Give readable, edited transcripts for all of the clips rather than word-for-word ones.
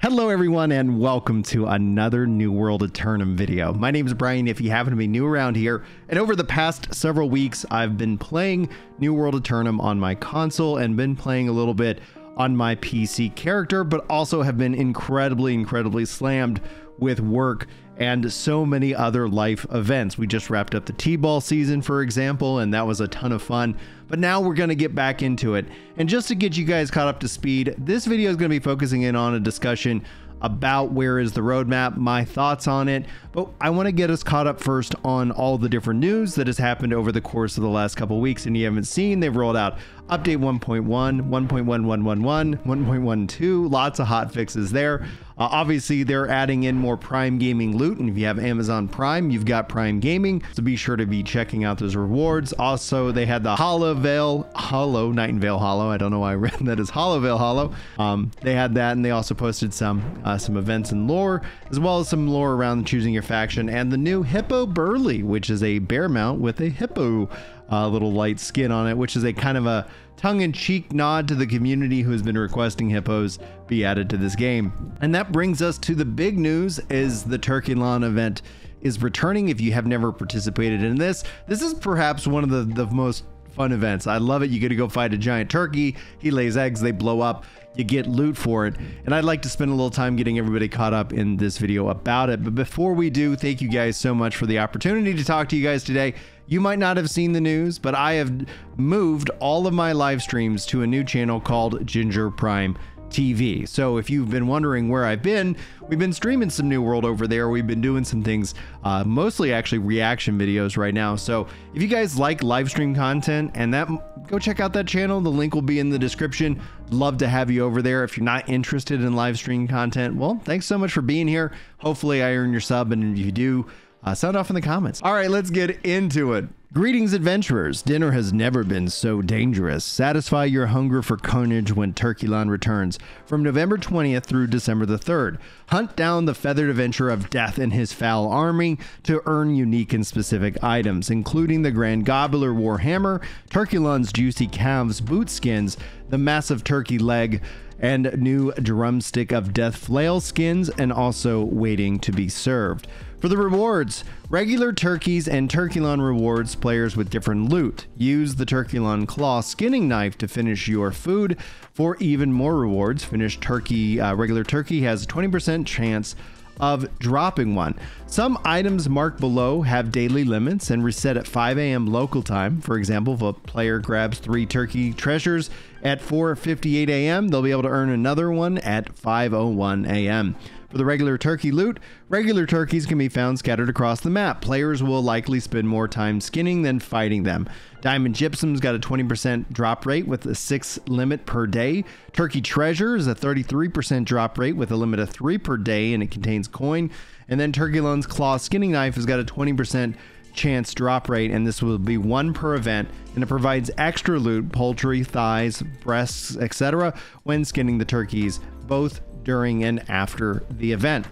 Hello everyone and welcome to another New World Aeternum video. My name is Brian if you happen to be new around here, and over the past several weeks I've been playing New World Aeternum on my console and been playing a little bit on my PC character, but also have been incredibly slammed with work and so many other life events. We just wrapped up the T-ball season, for example, and that was a ton of fun. But now we're going to get back into it. And just to get you guys caught up to speed, this video is going to be focusing in on a discussion about where is the roadmap, my thoughts on it, but I want to get us caught up first on all the different news that has happened over the course of the last couple weeks. And you haven't seen, they've rolled out update 1.1, 1.1111, 1.12, lots of hot fixes there. Obviously they're adding in more Prime Gaming loot, and if you have Amazon Prime, you've got Prime Gaming, so be sure to be checking out those rewards. Also, they had the Nightingale Hollow. I don't know why I read that as Hollowvale Hollow. They had that, and they also posted some events and lore, as well as some lore around choosing your faction, and the new Hippo Burly, which is a bear mount with a hippo little light skin on it, which is a kind of a tongue-in-cheek nod to the community who has been requesting hippos be added to this game. And that brings us to the big news, is the Turyan event is returning. If you have never participated in this is perhaps one of the most fun events. I love it. You get to go fight a giant turkey. He lays eggs, they blow up, you get loot for it. And I'd like to spend a little time getting everybody caught up in this video about it. But before we do, thank you guys so much for the opportunity to talk to you guys today. You might not have seen the news, but I have moved all of my live streams to a new channel called Ginger Prime TV. So if you've been wondering where I've been, we've been streaming some New World over there. We've been doing some things, mostly actually reaction videos right now. So if you guys like live stream content and that, go check out that channel. The link will be in the description. Love to have you over there. If you're not interested in live stream content, well, thanks so much for being here. Hopefully I earn your sub, and if you do, sound off in the comments. All right, let's get into it. Greetings, adventurers. Dinner has never been so dangerous. Satisfy your hunger for carnage when Turyan returns. From November 20th through December the 3rd, hunt down the feathered adventurer of death and his foul army to earn unique and specific items, including the Grand Gobbler Warhammer, Turyan's juicy calves boot skins, the massive turkey leg, and new drumstick of death flail skins, and also waiting to be served. For the rewards, regular turkeys and Turyan rewards players with different loot. Use the Turyan claw skinning knife to finish your food. For even more rewards, finished turkey, regular turkey has a 20% chance of dropping one. Some items marked below have daily limits and reset at 5 a.m. local time. For example, if a player grabs 3 turkey treasures at 4:58 a.m., they'll be able to earn another one at 5:01 a.m. For the regular turkey loot, regular turkeys can be found scattered across the map. Players will likely spend more time skinning than fighting them. Diamond Gypsum's got a 20% drop rate with a 6 limit per day. Turkey Treasure is a 33% drop rate with a limit of 3 per day, and it contains coin. And then Turyan's Claw Skinning Knife has got a 20% chance drop rate, and this will be 1 per event, and it provides extra loot, poultry, thighs, breasts, etc. when skinning the turkeys, both during and after the event.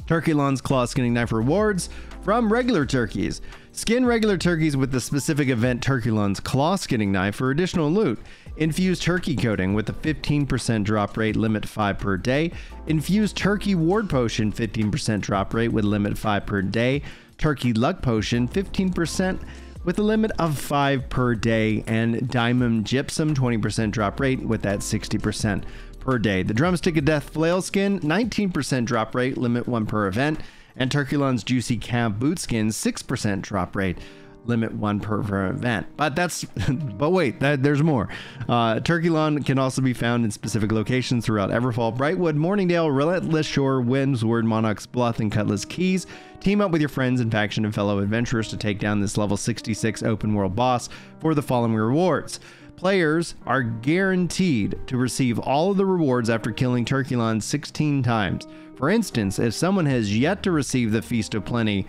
Turyan's Claw Skinning Knife rewards from regular turkeys. Skin regular turkeys with the specific event Turyan's Claw Skinning Knife for additional loot. Infused turkey coating with a 15% drop rate, limit 5 per day. Infused turkey ward potion, 15% drop rate with limit 5 per day. Turkey luck potion, 15% with a limit of 5 per day. And diamond gypsum, 20% drop rate with that 60% per day. The drumstick of death flail skin, 19% drop rate, limit 1 per event. And Turyan's juicy calf boot skin, 6% drop rate, limit 1 per event. But wait, there's more. Turyan can also be found in specific locations throughout Everfall, Brightwood, Morningdale, Relentless Shore, Windsward, Monarch's Bluff, and Cutlass Keys. Team up with your friends and faction and fellow adventurers to take down this level 66 open world boss for the following rewards. Players are guaranteed to receive all of the rewards after killing Turyan 16 times. For instance, if someone has yet to receive the Feast of Plenty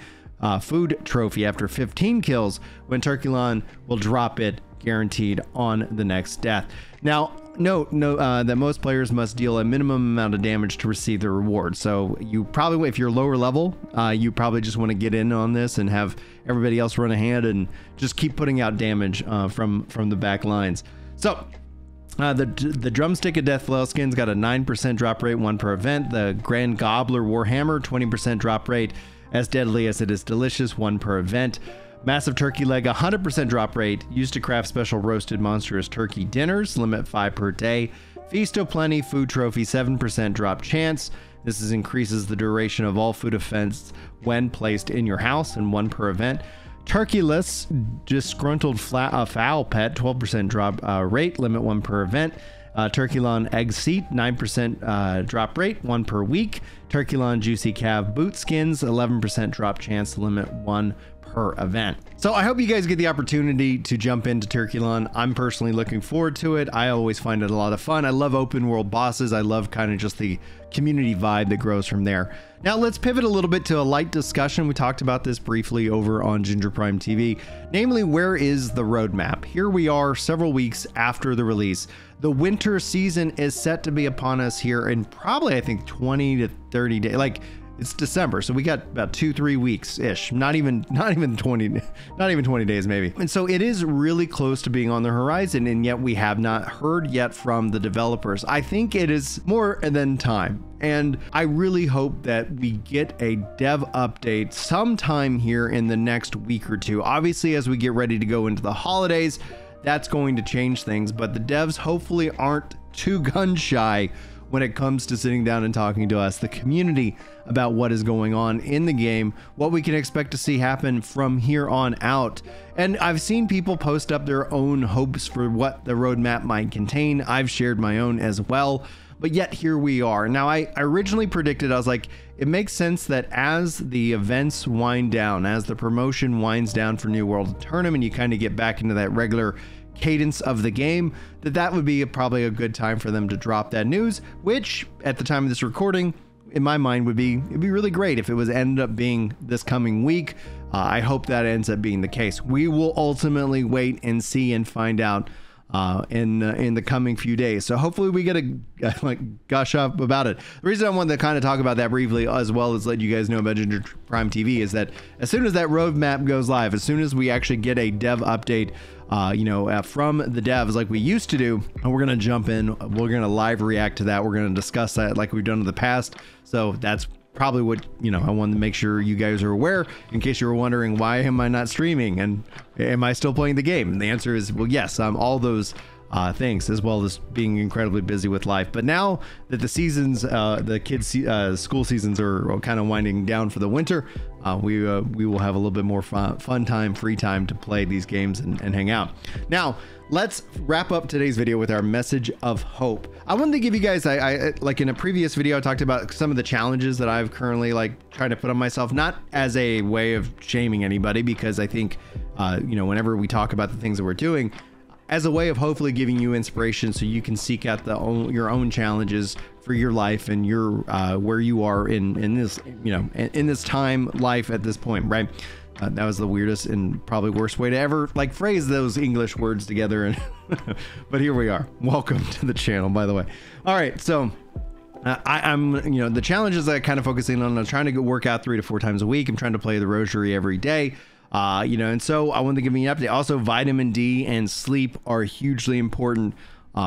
food trophy after 15 kills, when Turyan will drop it guaranteed on the next death. Now, note that most players must deal a minimum amount of damage to receive the reward. So you probably, if you're lower level, you probably just want to get in on this and have everybody else run ahead and just keep putting out damage from the back lines. So The Drumstick of Death Flail skins got a 9% drop rate, 1 per event. The Grand Gobbler Warhammer, 20% drop rate. As deadly as it is delicious, 1 per event. Massive Turkey Leg, 100% drop rate. Used to craft special roasted monstrous turkey dinners, limit 5 per day. Feast O'Plenty Food Trophy, 7% drop chance. Increases the duration of all food offense when placed in your house, and 1 per event. Turkeyless Disgruntled Fowl Pet, 12% drop rate, limit 1 per event. Turkeylon Egg Seat, 9% drop rate, 1 per week. Turkeylon Juicy Calf Boot Skins, 11% drop chance, limit 1 per event. So I hope you guys get the opportunity to jump into Turkeylon. I'm personally looking forward to it. I always find it a lot of fun. I love open world bosses. I love kind of just the community vibe that grows from there. Now let's pivot a little bit to a light discussion. We talked about this briefly over on Ginger Prime TV, namely, where is the roadmap? Here we are several weeks after the release. The winter season is set to be upon us here in probably, I think, 20 to 30 days. Like, it's December, so we got about 2-3 weeks ish, not even 20 days maybe. And so it is really close to being on the horizon, and yet we have not heard yet from the developers. I think it is more than time, and I really hope that we get a dev update sometime here in the next week or two. Obviously, as we get ready to go into the holidays, that's going to change things, but the devs hopefully aren't too gun shy when it comes to sitting down and talking to us, the community, about what is going on in the game, what we can expect to see happen from here on out. And I've seen people post up their own hopes for what the roadmap might contain. I've shared my own as well, but yet here we are. Now, I originally predicted, I was like, it makes sense that as the events wind down, as the promotion winds down for New World Aeternum, and you kind of get back into that regular cadence of the game, that would be probably a good time for them to drop that news, which at the time of this recording, in my mind, it'd be really great if it was ended up being this coming week. I hope that ends up being the case. We will ultimately wait and see and find out in the coming few days. So hopefully we get a gush up about it. The reason I wanted to kind of talk about that briefly, as well as let you guys know about Ginger Prime TV, is that as soon as that roadmap goes live, as soon as we actually get a dev update, from the devs like we used to do, and we're gonna jump in, we're gonna live react to that, we're gonna discuss that like we've done in the past. So that's probably what, I wanted to make sure you guys are aware, in case you were wondering, why am I not streaming and am I still playing the game? And the answer is, well, yes, all those things, as well as being incredibly busy with life. But now that the seasons, the kids' school seasons are kind of winding down for the winter, we will have a little bit more fun time, free time to play these games and hang out. Now, let's wrap up today's video with our message of hope. I wanted to give you guys, I like in a previous video, I talked about some of the challenges that I've currently trying to put on myself, not as a way of shaming anybody, because I think, whenever we talk about the things that we're doing, as a way of hopefully giving you inspiration so you can seek out your own challenges for your life and your where you are in this in this time life at this point, right? That was the weirdest and probably worst way to ever phrase those English words together, and but here we are. Welcome to the channel, by the way. All right, so I'm the challenges that I'm kind of focusing on. I'm trying to work out 3 to 4 times a week. I'm trying to play the Rosary every day. And so I wanted to give you an update. Also, vitamin D and sleep are hugely important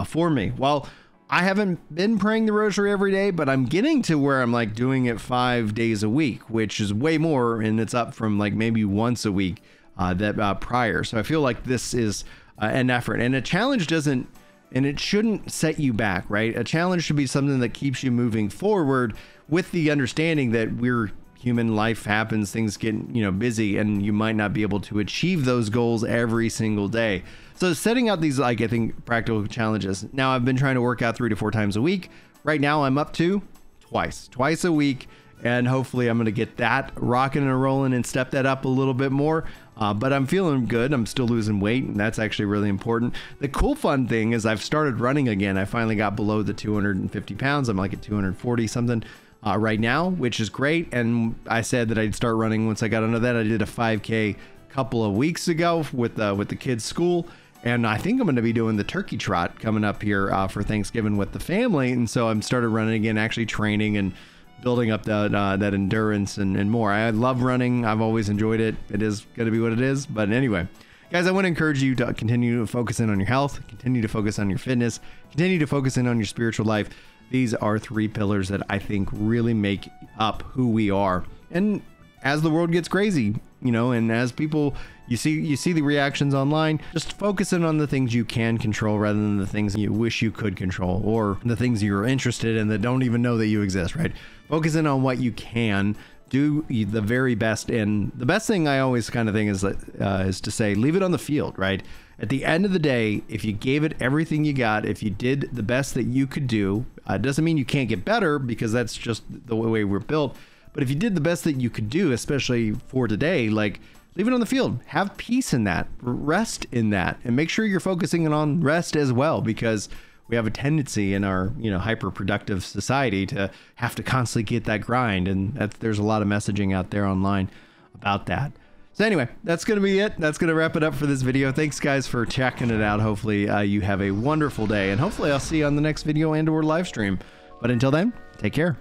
for me. Well, I haven't been praying the Rosary every day, but I'm getting to where I'm doing it 5 days a week, which is way more, and it's up from maybe once a week prior. So I feel like this is an effort, and a challenge doesn't, and it shouldn't set you back, right? A challenge should be something that keeps you moving forward, with the understanding that we're human, life happens, things get busy, and you might not be able to achieve those goals every single day. So setting out these I think practical challenges. Now, I've been trying to work out 3 to 4 times a week. Right now I'm up to twice a week, and hopefully I'm going to get that rocking and rolling and step that up a little bit more. But I'm feeling good. I'm still losing weight, and that's actually really important. The cool fun thing is I've started running again. I finally got below the 250 pounds. I'm at 240 something right now, which is great. And I said that I'd start running once I got under that. I did a 5K a couple of weeks ago with the kids' school, and I think I'm going to be doing the turkey trot coming up here for Thanksgiving with the family. And so I'm started running again, actually training and building up that endurance and more. I love running. I've always enjoyed it. It is going to be what it is. But anyway, Guys, I want to encourage you to continue to focus in on your health, continue to focus on your fitness, continue to focus in on your spiritual life. These are 3 pillars that I think really make up who we are. And as the world gets crazy, you know, and as people, you see the reactions online, just focusing on the things you can control rather than the things you wish you could control, or the things you're interested in that don't even know that you exist, right? Focusing on what you can do the very best. And the best thing I always kind of think is to say, leave it on the field, right? At the end of the day, if you gave it everything you got, if you did the best that you could do, doesn't mean you can't get better, because that's just the way we're built. But if you did the best that you could do, especially for today, like, leave it on the field. Have peace in that, rest in that, and make sure you're focusing on rest as well, because we have a tendency in our, you know, hyper-productive society to have to constantly get that grind, and there's a lot of messaging out there online about that. So anyway, that's going to be it. That's going to wrap it up for this video. Thanks, guys, for checking it out. Hopefully you have a wonderful day, and hopefully I'll see you on the next video and/or live stream. But until then, take care.